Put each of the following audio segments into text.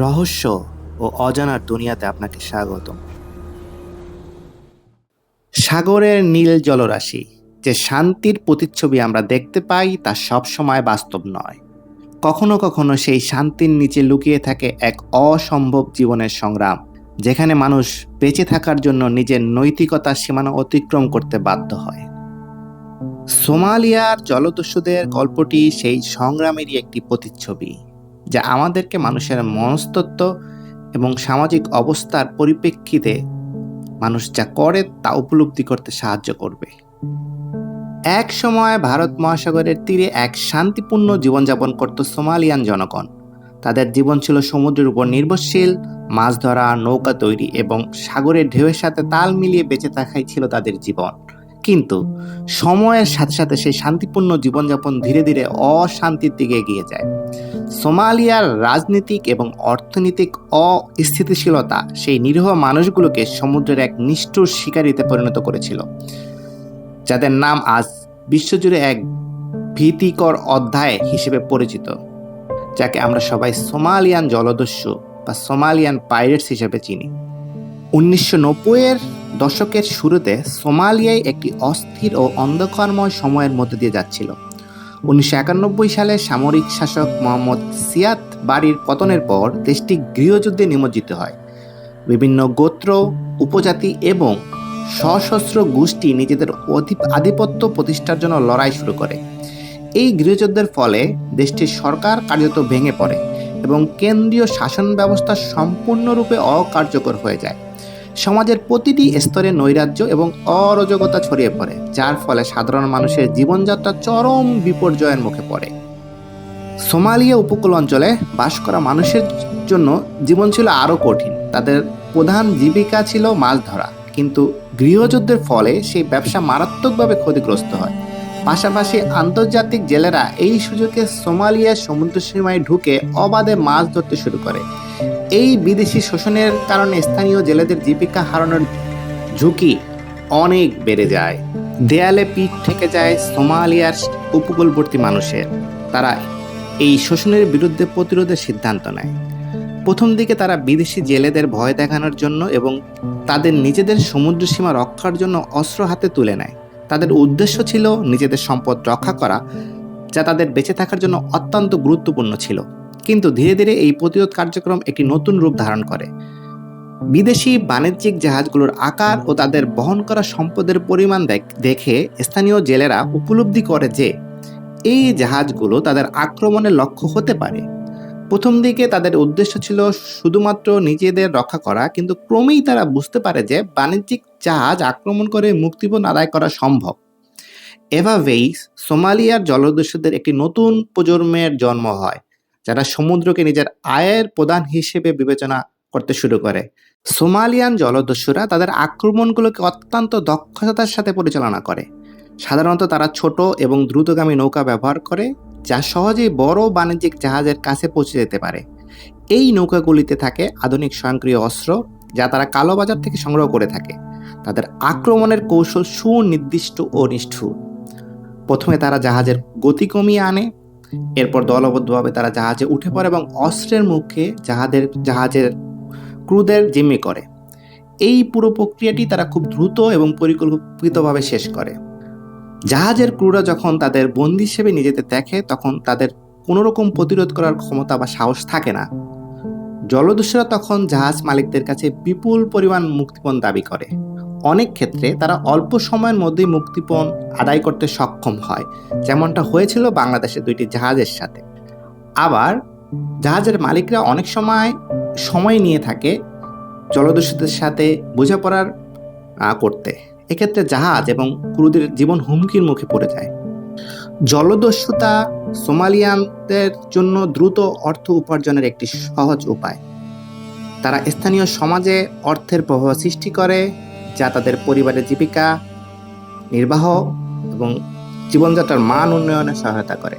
রহস্য ও অজানার দুনিয়াতে আপনাকে স্বাগতম। সাগরের নীল জলরাশি যে শান্তির প্রতিচ্ছবি আমরা দেখতে পাই তা সবসময় বাস্তব নয়। কখনো কখনো সেই শান্তির নিচে লুকিয়ে থাকে এক অসম্ভব জীবনের সংগ্রাম, যেখানে মানুষ বেঁচে থাকার জন্য নিজের নৈতিকতার সীমানা অতিক্রম করতে বাধ্য হয়। সোমালিয়ার জলদস্যুদের গল্পটি সেই সংগ্রামেরই একটি প্রতিচ্ছবি, যা আমাদেরকে মানুষের মনস্তত্ত্ব এবং সামাজিক অবস্থার পরিপ্রেক্ষিতে মানুষ যা করে তা উপলব্ধি করতে সাহায্য করবে। এক সময় ভারত মহাসাগরের তীরে এক শান্তিপূর্ণ জীবনযাপন করত সোমালিয়ান জনগণ। তাদের জীবন ছিল সমুদ্রের উপর নির্ভরশীল, মাছ ধরা, নৌকা তৈরি এবং সাগরের ঢেউয়ের সাথে তাল মিলিয়ে বেঁচে থাকাই ছিল তাদের জীবন। কিন্তু সময়ের সাথে সাথে সেই শান্তিপূর্ণ জীবনযাপন ধীরে ধীরে অশান্তির দিকে এগিয়ে যায়। সোমালিয়ার রাজনৈতিক এবং অর্থনৈতিক অস্থিতিশীলতা সেই নিরীহ মানুষগুলোকে সমুদ্রের এক নিষ্ঠুর শিকারিতে পরিণত করেছিল, যাদের নাম আজ বিশ্বজুড়ে এক ভীতিকর অধ্যায় হিসেবে পরিচিত, যাকে আমরা সবাই সোমালিয়ান জলদস্যু বা সোমালিয়ান পাইরেটস হিসেবে চিনি। 1990-এর দশকের শুরুতে সোমালিয়ায় একটি অস্থির ও অন্ধকারময় সময়ের মধ্যে দিয়ে যাচ্ছিল। 1991 সালে সামরিক শাসক মোহাম্মদ সিয়াদ বাড়ির পতনের পর দেশটি গৃহযুদ্ধে নিমজ্জিত হয়। বিভিন্ন গোত্র, উপজাতি এবং সশস্ত্র গোষ্ঠী নিজেদের আধিপত্য প্রতিষ্ঠার জন্য লড়াই শুরু করে। এই গৃহযুদ্ধের ফলে দেশটির সরকার কার্যত ভেঙে পড়ে এবং কেন্দ্রীয় শাসন ব্যবস্থা সম্পূর্ণরূপে অকার্যকর হয়ে যায়। সমাজের প্রতিটি স্তরে নৈরাজ্য এবং অরাজকতা ছড়িয়ে পড়ে, যার ফলে সাধারণ মানুষের জীবনযাত্রা চরম বিপর্যয়ের মুখে পড়ে। সোমালিয়া উপকূল অঞ্চলে বাস করা মানুষের জন্য জীবন ছিল আরও কঠিন। তাদের প্রধান জীবিকা ছিল মাছ ধরা, কিন্তু গৃহযুদ্ধের ফলে সেই ব্যবসা মারাত্মকভাবে ক্ষতিগ্রস্ত হয়। পাশাপাশি আন্তর্জাতিক জেলেরা এই সুযোগে সোমালিয়ার সমুদ্র সীমায় ঢুকে অবাধে মাছ ধরতে শুরু করে। এই বিদেশি শোষণের কারণে স্থানীয় জেলেদের জীবিকা হারানোর ঝুঁকি অনেক বেড়ে যায়। দেয়ালে পিঠ ঠেকে যায় সোমালিয়ার উপকূলবর্তী মানুষের। তারা এই শোষণের বিরুদ্ধে প্রতিরোধের সিদ্ধান্ত নেয়। প্রথম দিকে তারা বিদেশি জেলেদের ভয় দেখানোর জন্য এবং তাদের নিজেদের সমুদ্র সীমা রক্ষার জন্য অস্ত্র হাতে তুলে নেয়। তাদের উদ্দেশ্য ছিল নিজেদের সম্পদ রক্ষা করা, যা তাদের বেঁচে থাকার জন্য অত্যন্ত গুরুত্বপূর্ণ ছিল। কিন্তু ধীরে ধীরে এই প্রতিরোধ কার্যক্রম একটি নতুন রূপ ধারণ করে। বিদেশি বাণিজ্যিক জাহাজগুলোর আকার ও তাদের বহন করা সম্পদের পরিমাণ দেখে স্থানীয় জেলেরা উপলব্ধি করে যে এই জাহাজগুলো তাদের আক্রমণের লক্ষ্য হতে পারে। প্রথম দিকে তাদের উদ্দেশ্য ছিল শুধুমাত্র নিজেদের রক্ষা করা, কিন্তু ক্রমেই তারা বুঝতে পারে যে বাণিজ্যিক জাহাজ আক্রমণ করে মুক্তিপণ আদায় করা সম্ভব। এভাবেই সোমালিয়ার জলদস্যুদের একটি নতুন প্রজন্মের জন্ম হয়, যারা সমুদ্রকে নিজের আয়ের প্রধান হিসেবে বিবেচনা করতে শুরু করে। সোমালিয়ান জলদস্যুরা তাদের আক্রমণগুলোকে অত্যন্ত দক্ষতার সাথে পরিচালনা করে। সাধারণত তারা ছোট এবং দ্রুতগামী নৌকা ব্যবহার করে, যা সহজেই বড় বাণিজ্যিক জাহাজের কাছে পৌঁছে যেতে পারে। এই নৌকাগুলিতে থাকে আধুনিক স্বয়ংক্রিয় অস্ত্র, যা তারা কালোবাজার থেকে সংগ্রহ করে থাকে। তাদের আক্রমণের কৌশল সুনির্দিষ্ট ও নিষ্ঠুর। প্রথমে তারা জাহাজের গতি কমিয়ে আনে, এরপর দলবদ্ধভাবে তারা জাহাজে উঠে পড়ে এবং অস্ত্রের মুখে জাহাজের ক্রুদের জিম্মি করে। এই পুরো প্রক্রিয়াটি তারা খুব দ্রুত এবং পরিকল্পিতভাবে শেষ করে। জাহাজের ক্রুরা যখন তাদের বন্দী হিসেবে নিজেদের দেখে, তখন তাদের কোনো রকম প্রতিরোধ করার ক্ষমতা বা সাহস থাকে না। জলদস্যুরা তখন জাহাজ মালিকদের কাছে বিপুল পরিমাণ মুক্তিপণ দাবি করে। অনেক ক্ষেত্রে তারা অল্প সময়ের মধ্যেই মুক্তিপণ আদায় করতে সক্ষম হয়, যেমনটা হয়েছিল বাংলাদেশের 2টি জাহাজের সাথে। আবার জাহাজের মালিকরা অনেক সময় নিয়ে থাকে জলদস্যুদের সাথে বোঝাপড়ার করতে। এক্ষেত্রে জাহাজ এবং ক্রুদের জীবন হুমকির মুখে পড়ে যায়। জলদস্যুতা সোমালিয়ানদের জন্য দ্রুত অর্থ উপার্জনের একটি সহজ উপায়। তারা স্থানীয় সমাজে অর্থের প্রভাব সৃষ্টি করে, যা তাদের পরিবারের জীবিকা নির্বাহ এবং জীবনযাত্রার মান উন্নয়নে সহায়তা করে।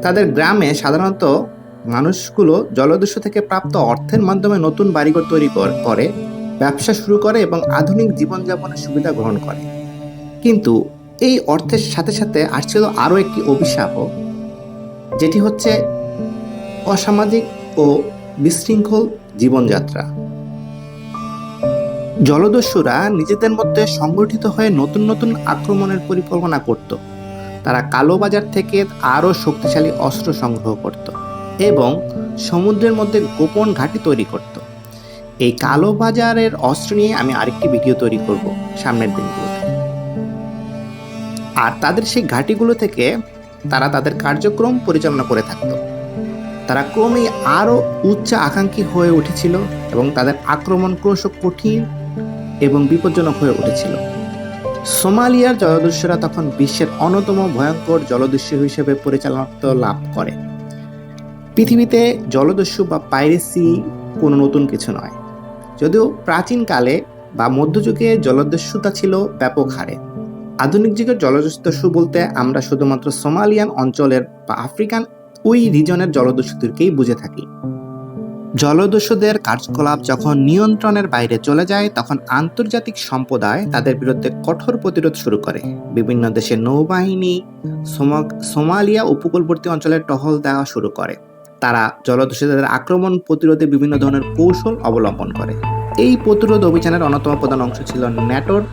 তাদের গ্রামে সাধারণত মানুষগুলো জলদস্যু থেকে প্রাপ্ত অর্থের মাধ্যমে নতুন বাড়িঘর তৈরি করে, ব্যবসা শুরু করে এবং আধুনিক জীবনযাপনের সুবিধা গ্রহণ করে। কিন্তু এই অর্থের সাথে সাথে আসছিল আরও একটি অভিশাপও, যেটি হচ্ছে অসামাজিক ও বিশৃঙ্খল জীবনযাত্রা। জলদস্যুরা নিজেদের মধ্যে সংগঠিত হয়ে নতুন নতুন আক্রমণের পরিকল্পনা করত। তারা কালোবাজার থেকে আরও শক্তিশালী অস্ত্র সংগ্রহ করত এবং সমুদ্রের মধ্যে গোপন ঘাঁটি তৈরি করত। এই কালোবাজারের অস্ত্র নিয়ে আমি আরেকটি ভিডিও তৈরি করব সামনের দিনগুলোতে। আর তাদের সেই ঘাঁটিগুলো থেকে তারা তাদের কার্যক্রম পরিচালনা করে থাকত। তারা ক্রমেই আরও উচ্চ আকাঙ্ক্ষী হয়ে উঠেছিল এবং তাদের আক্রমণ ক্রমশ কঠিন এবং বিপজ্জনক হয়ে উঠেছিল। সোমালিয়ার জলদস্যুরা তখন বিশ্বের অন্যতম ভয়ঙ্কর জলদস্যু হিসেবে পরিচালনাত্ব লাভ করে। পৃথিবীতে জলদস্যু বা পাইরেসি কোনো নতুন কিছু নয়, যদিও প্রাচীনকালে বা মধ্যযুগে জলদস্যুতা ছিল ব্যাপক হারে। আধুনিক যুগের জলদস্যু বলতে আমরা শুধুমাত্র সোমালিয়ান অঞ্চলের বা আফ্রিকান ওই রিজনের জলদস্যুদেরকেই বুঝে থাকি। জলদস্যুদের কার্যকলাপ যখন নিয়ন্ত্রণের বাইরে চলে যায়, তখন আন্তর্জাতিক সম্প্রদায় তাদের বিরুদ্ধে কঠোর প্রতিরোধ শুরু করে। বিভিন্ন দেশের নৌবাহিনী সোমালিয়া উপকূলবর্তী অঞ্চলে টহল দেওয়া শুরু করে। তারা জলদস্যুদের আক্রমণ প্রতিরোধে বিভিন্ন ধরনের কৌশল অবলম্বন করে। এই প্রতিরোধ অভিযানের অন্যতম প্রধান অংশ ছিল ন্যাটোর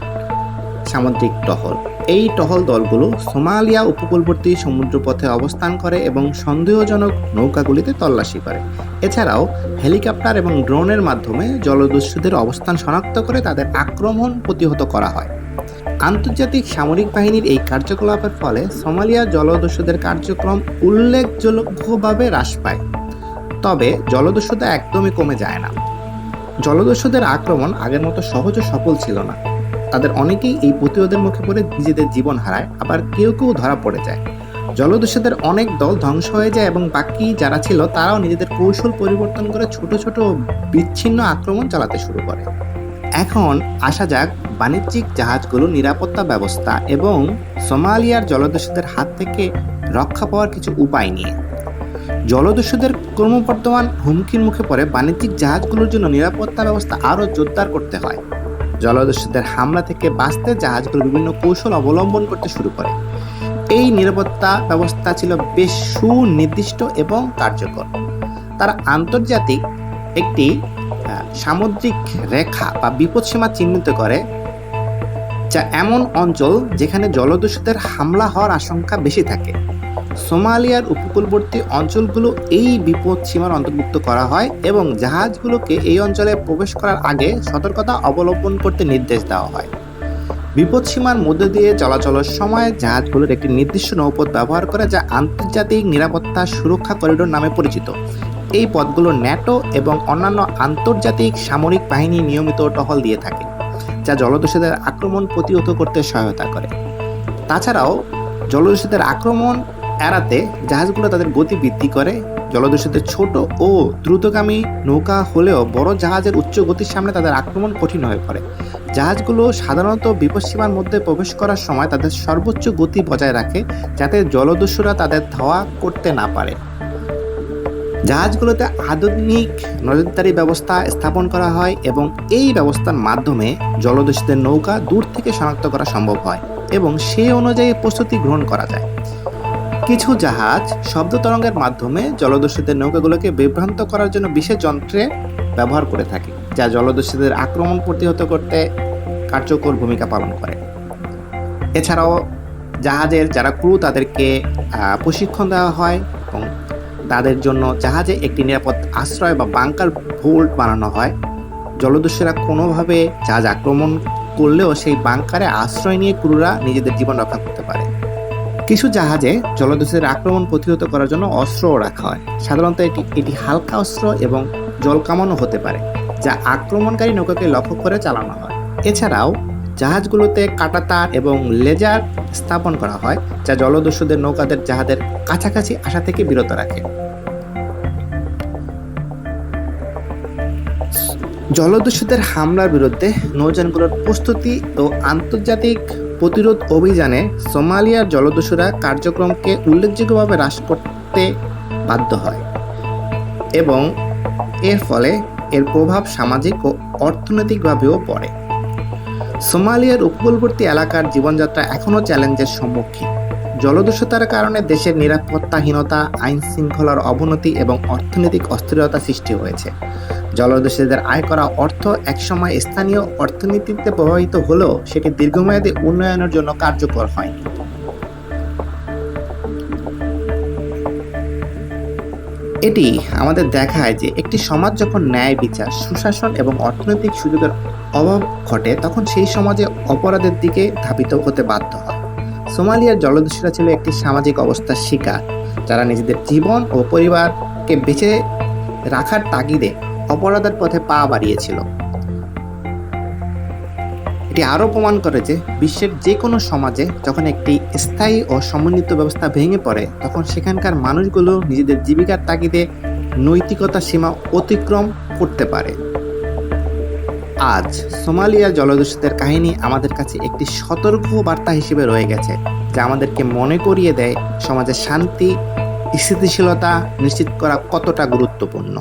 সামুদ্রিক টহল। এই টহল দলগুলো সোমালিয়া উপকূলবর্তী সমুদ্রপথে অবস্থান করে এবং সন্দেহজনক নৌকাগুলিতে তল্লাশি করে। এছাড়াও হেলিকপ্টার এবং ড্রোনের মাধ্যমে জলদস্যুদের অবস্থান শনাক্ত করে তাদের আক্রমণ প্রতিহত করা হয়। আন্তর্জাতিক সামরিক বাহিনীর এই কার্যকলাপের ফলে সোমালিয়া জলদস্যুদের কার্যক্রম উল্লেখযোগ্যভাবে হ্রাস পায়। তবে জলদস্যুতা একদমই কমে যায় না। জলদস্যুদের আক্রমণ আগের মতো সহজ ও সফল ছিল না। তাদের অনেকেই এই প্রতিরোধের মুখে পড়ে নিজেদের জীবন হারায়, আবার কেউ কেউ ধরা পড়ে যায়। জলদস্যুদের অনেক দল ধ্বংস হয়ে যায় এবং বাকি যারা ছিল তারাও নিজেদের কৌশল পরিবর্তন করে ছোট ছোট বিচ্ছিন্ন আক্রমণ চালাতে শুরু করে। এখন আসা যাক বাণিজ্যিক জাহাজগুলোর নিরাপত্তা ব্যবস্থা এবং সোমালিয়ার জলদস্যুদের হাত থেকে রক্ষা পাওয়ার কিছু উপায় নিয়ে। জলদস্যুদের ক্রমবর্ধমান হুমকির মুখে পড়ে বাণিজ্যিক জাহাজগুলোর জন্য নিরাপত্তা ব্যবস্থা আরও জোরদার করতে হয়। জলদস্যুদের হামলা থেকে বাঁচতে জাহাজগুলো বিভিন্ন কৌশল অবলম্বন করতে শুরু করে। এই নিরাপত্তা ব্যবস্থা ছিল বেশ সুনির্দিষ্ট এবং কার্যকর। তারা আন্তর্জাতিক একটি সামুদ্রিক রেখা বা বিপদসীমা চিহ্নিত করে, যা এমন অঞ্চল যেখানে জলদস্যুদের হামলা হওয়ার আশঙ্কা বেশি থাকে। সোমালিয়ার উপকূলবর্তী অঞ্চলগুলো এই বিপদসীমার অন্তর্ভুক্ত করা হয় এবং জাহাজগুলোকে এই অঞ্চলে প্রবেশ করার আগে সতর্কতা অবলম্বন করতে নির্দেশ দেওয়া হয়। বিপদসীমার মধ্য দিয়ে চলাচলের সময় জাহাজগুলোর একটি নির্দিষ্ট নৌপথ ব্যবহার করে, যা আন্তর্জাতিক নিরাপত্তা সুরক্ষা করিডোর নামে পরিচিত। এই পথগুলো ন্যাটো এবং অন্যান্য আন্তর্জাতিক সামরিক বাহিনী নিয়মিত টহল দিয়ে থাকে, যা জলদস্যুদের আক্রমণ প্রতিহত করতে সহায়তা করে। তাছাড়াও জলদস্যুদের আক্রমণ এড়াতে জাহাজগুলো তাদের গতি বৃদ্ধি করে। জলদস্যুদের ছোট ও দ্রুতগামী নৌকা হলেও বড় জাহাজের উচ্চ গতির সামনে তাদের আক্রমণ কঠিন হয়ে পড়ে। জাহাজগুলো সাধারণত বিপদসীমার মধ্যে প্রবেশ করার সময় তাদের সর্বোচ্চ গতি বজায় রাখে, যাতে জলদস্যুরা তাদের ধাওয়া করতে না পারে। জাহাজগুলোতে আধুনিক নজরদারি ব্যবস্থা স্থাপন করা হয় এবং এই ব্যবস্থার মাধ্যমে জলদস্যুদের নৌকা দূর থেকে শনাক্ত করা সম্ভব হয় এবং সেই অনুযায়ী প্রস্তুতি গ্রহণ করা যায়। কিছু জাহাজ শব্দ তরঙ্গের মাধ্যমে জলদস্যুদের নৌকাগুলোকে বিভ্রান্ত করার জন্য বিশেষ যন্ত্রে ব্যবহার করে থাকে, যা জলদস্যুদের আক্রমণ প্রতিহত করতে কার্যকর ভূমিকা পালন করে। এছাড়াও জাহাজের যারা ক্রু তাদেরকে প্রশিক্ষণ দেওয়া হয় এবং তাদের জন্য জাহাজে একটি নিরাপদ আশ্রয় বা বাংকার ভোল্ট বানানো হয়। জলদস্যুরা কোনোভাবে জাহাজ আক্রমণ করলেও সেই বাংকারে আশ্রয় নিয়ে ক্রুরা নিজেদের জীবন রক্ষা করতে পারে। কিছু জাহাজে জলদস্যুদের আক্রমণ প্রতিহত করার জন্য অস্ত্রও রাখা হয়। সাধারণত এটি হালকা অস্ত্র এবং জলকামানও হতে পারে, যা আক্রমণকারী নৌকাকে লক্ষ্য করে চালানো হয়। এছাড়াও জাহাজগুলোতে কাঁটাতার এবং লেজার স্থাপন করা হয়, যা জলদস্যুদের নৌকাদের জাহাজের কাছাকাছি আসা থেকে বিরত রাখে। জলদস্যুদের হামলার বিরুদ্ধে নৌযানগুলোর প্রস্তুতি ও আন্তর্জাতিক প্রতিরোধ অভিযানে সোমালিয়ার জলদস্যুরা কার্যক্রমকে উল্লেখযোগ্যভাবে হ্রাস করতে বাধ্য হয় এবং এর ফলে এর প্রভাব সামাজিক ও অর্থনৈতিকভাবেও পড়ে। সোমালিয়ার উপকূলবর্তী এলাকার জীবনযাত্রা এখনও চ্যালেঞ্জের সম্মুখীন। জলদস্যুতার কারণে দেশের নিরাপত্তাহীনতা, আইন শৃঙ্খলার অবনতি এবং অর্থনৈতিক অস্থিরতা সৃষ্টি হয়েছে। জলদস্যুদের আয় করা অর্থ একসময় স্থানীয় অর্থনীতিতে প্রভাবিত হলেও সেটি দীর্ঘমেয়াদী উন্নয়নের জন্য কার্যকর হয়নি। এটি আমাদের দেখায় যে একটি সমাজ যখন ন্যায় বিচার, সুশাসন এবং অর্থনৈতিক সুযোগের অভাব ঘটে, তখন সেই সমাজে অপরাধের দিকে ধাবিত হতে বাধ্য হয়। সোমালিয়ার জলদস্যুরা ছিল একটি সামাজিক অবস্থার শিকার, যারা নিজেদের জীবন ও পরিবারকে বেঁচে রাখার তাগিদে অপরাধের পথে পা বাড়িয়েছিল। এটি আরও প্রমাণ করে যে বিশ্বের যে কোনো সমাজে যখন একটি স্থায়ী ও সমন্বিত ব্যবস্থা ভেঙে পড়ে, তখন সেখানকার মানুষগুলো নিজেদের জীবিকার তাগিদে নৈতিকতার সীমা অতিক্রম করতে পারে। আজ সোমালিয়ার জলদস্যুদের কাহিনী আমাদের কাছে একটি সতর্ক বার্তা হিসেবে রয়ে গেছে, যা আমাদেরকে মনে করিয়ে দেয় সমাজের শান্তি, স্থিতিশীলতা নিশ্চিত করা কতটা গুরুত্বপূর্ণ।